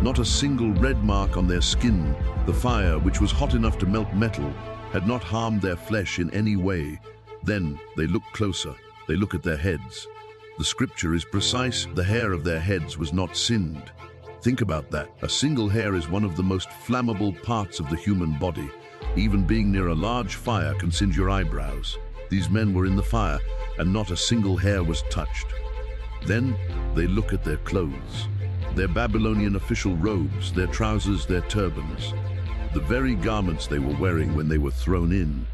Speaker 1: not a single red mark on their skin. The fire, which was hot enough to melt metal, had not harmed their flesh in any way. Then they look closer. They look at their heads. The scripture is precise. The hair of their heads was not sinned. Think about that. A single hair is one of the most flammable parts of the human body. Even being near a large fire can singe your eyebrows. These men were in the fire, and not a single hair was touched. Then they look at their clothes, their Babylonian official robes, their trousers, their turbans, the very garments they were wearing when they were thrown in.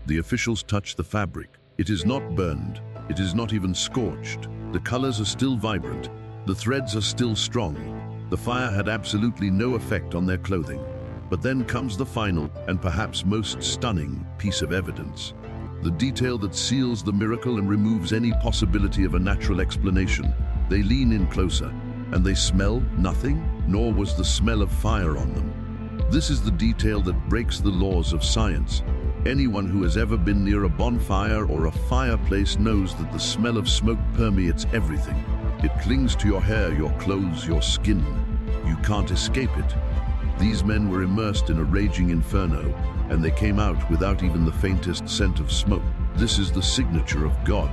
Speaker 1: The officials touch the fabric. It is not burned. It is not even scorched. The colors are still vibrant. The threads are still strong. The fire had absolutely no effect on their clothing. But then comes the final and perhaps most stunning piece of evidence. The detail that seals the miracle and removes any possibility of a natural explanation. They lean in closer, and they smell nothing, nor was the smell of fire on them. This is the detail that breaks the laws of science. Anyone who has ever been near a bonfire or a fireplace knows that the smell of smoke permeates everything. It clings to your hair, your clothes, your skin. You can't escape it. These men were immersed in a raging inferno, and they came out without even the faintest scent of smoke. This is the signature of God.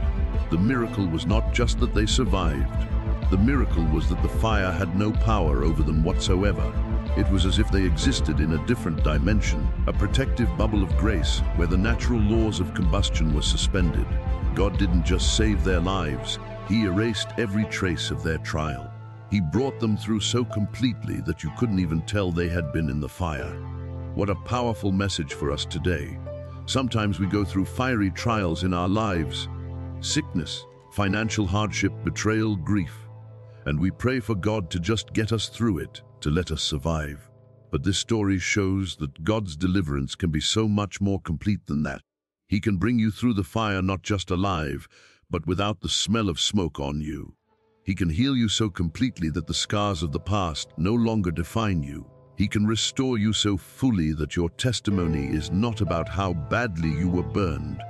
Speaker 1: The miracle was not just that they survived. The miracle was that the fire had no power over them whatsoever. It was as if they existed in a different dimension, a protective bubble of grace where the natural laws of combustion were suspended. God didn't just save their lives, He erased every trace of their trial. He brought them through so completely that you couldn't even tell they had been in the fire. What a powerful message for us today. Sometimes we go through fiery trials in our lives, sickness, financial hardship, betrayal, grief, and we pray for God to just get us through it, to let us survive. But this story shows that God's deliverance can be so much more complete than that. He can bring you through the fire not just alive, but without the smell of smoke on you. He can heal you so completely that the scars of the past no longer define you. He can restore you so fully that your testimony is not about how badly you were burned,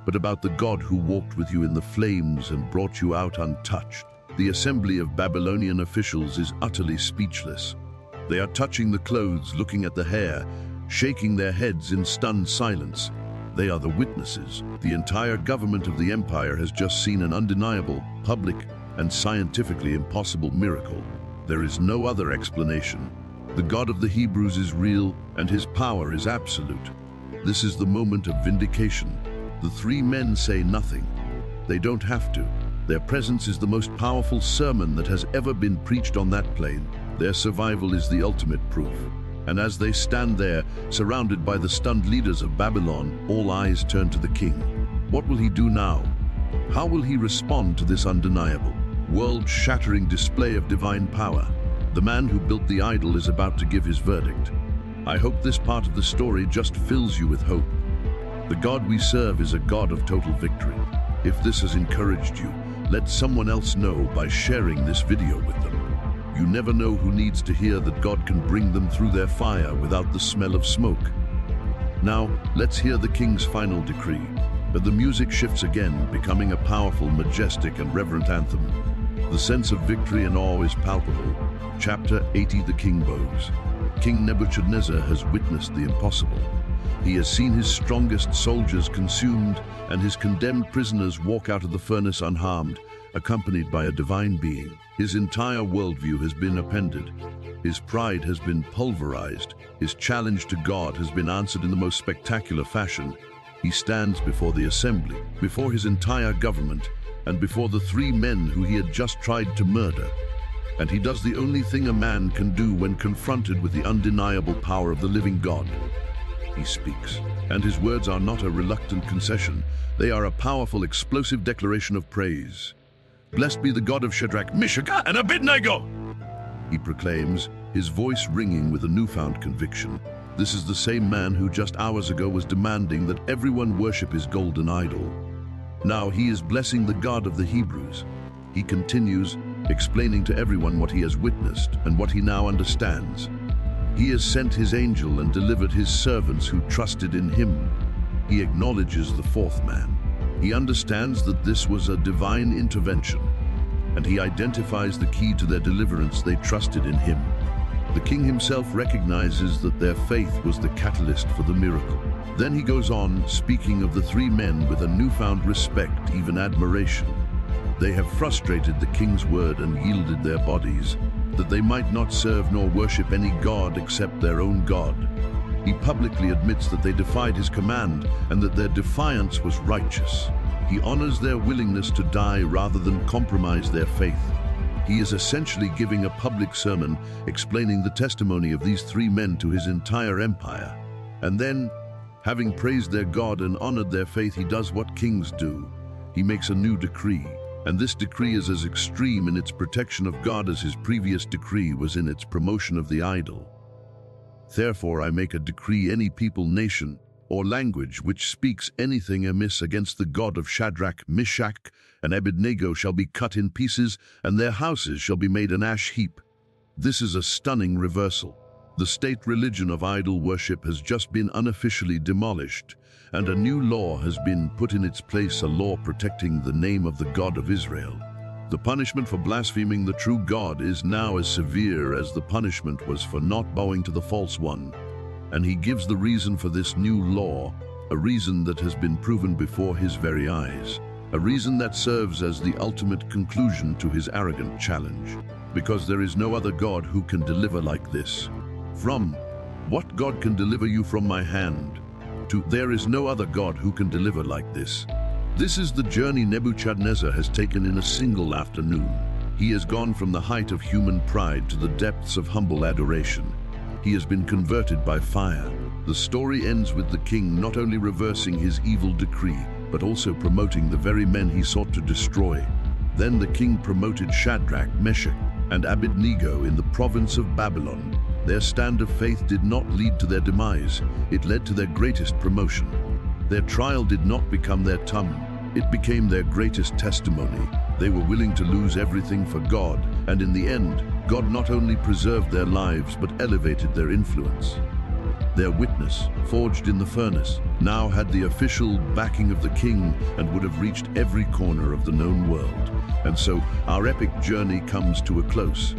Speaker 1: but about the God who walked with you in the flames and brought you out untouched. The assembly of Babylonian officials is utterly speechless. They are touching the clothes, looking at the hair. shaking their heads in stunned silence. They are the witnesses. The entire government of the empire has just seen an undeniable, public, and scientifically impossible miracle. There is no other explanation. The God of the Hebrews is real, and his power is absolute. This is the moment of vindication. The three men say nothing. They don't have to. Their presence is the most powerful sermon that has ever been preached on that plain. Their survival is the ultimate proof. And as they stand there, surrounded by the stunned leaders of Babylon, all eyes turn to the king. What will he do now? How will he respond to this undeniable, world-shattering display of divine power? The man who built the idol is about to give his verdict. I hope this part of the story just fills you with hope. The God we serve is a God of total victory. If this has encouraged you, let someone else know by sharing this video with them. You never know who needs to hear that God can bring them through their fire without the smell of smoke. Now, let's hear the king's final decree. But the music shifts again, becoming a powerful, majestic, and reverent anthem. The sense of victory and awe is palpable. Chapter 80, The King Bows. King Nebuchadnezzar has witnessed the impossible. He has seen his strongest soldiers consumed and his condemned prisoners walk out of the furnace unharmed, accompanied by a divine being. His entire worldview has been upended. His pride has been pulverized. His challenge to God has been answered in the most spectacular fashion. He stands before the assembly, before his entire government, and before the three men who he had just tried to murder. And he does the only thing a man can do when confronted with the undeniable power of the living God. He speaks, and his words are not a reluctant concession. They are a powerful, explosive declaration of praise. Blessed be the God of Shadrach, Meshach, and Abednego! He proclaims, his voice ringing with a newfound conviction. This is the same man who just hours ago was demanding that everyone worship his golden idol. Now he is blessing the God of the Hebrews. He continues, explaining to everyone what he has witnessed and what he now understands. He has sent his angel and delivered his servants who trusted in him. He acknowledges the fourth man. He understands that this was a divine intervention, and he identifies the key to their deliverance. They trusted in him. The king himself recognizes that their faith was the catalyst for the miracle. Then he goes on, speaking of the three men with a newfound respect, even admiration. They have frustrated the king's word and yielded their bodies, that they might not serve nor worship any god except their own God. He publicly admits that they defied his command and that their defiance was righteous. He honors their willingness to die rather than compromise their faith. He is essentially giving a public sermon explaining the testimony of these three men to his entire empire. And then, having praised their God and honored their faith, he does what kings do. He makes a new decree. And this decree is as extreme in its protection of God as his previous decree was in its promotion of the idol. Therefore I make a decree: any people, nation, or language which speaks anything amiss against the God of Shadrach, Meshach, and Abednego shall be cut in pieces, and their houses shall be made an ash heap. This is a stunning reversal. The state religion of idol worship has just been unofficially demolished, and a new law has been put in its place, a law protecting the name of the God of Israel. The punishment for blaspheming the true God is now as severe as the punishment was for not bowing to the false one. And he gives the reason for this new law, a reason that has been proven before his very eyes, a reason that serves as the ultimate conclusion to his arrogant challenge. Because there is no other God who can deliver like this. From, what God can deliver you from my hand, to, there is no other God who can deliver like this. This is the journey Nebuchadnezzar has taken in a single afternoon. He has gone from the height of human pride to the depths of humble adoration. He has been converted by fire. The story ends with the king not only reversing his evil decree, but also promoting the very men he sought to destroy. Then the king promoted Shadrach, Meshach, and Abednego in the province of Babylon. Their stand of faith did not lead to their demise. It led to their greatest promotion. Their trial did not become their tongue. It became their greatest testimony. They were willing to lose everything for God, and in the end, God not only preserved their lives but elevated their influence. Their witness, forged in the furnace, now had the official backing of the king and would have reached every corner of the known world. And so, our epic journey comes to a close.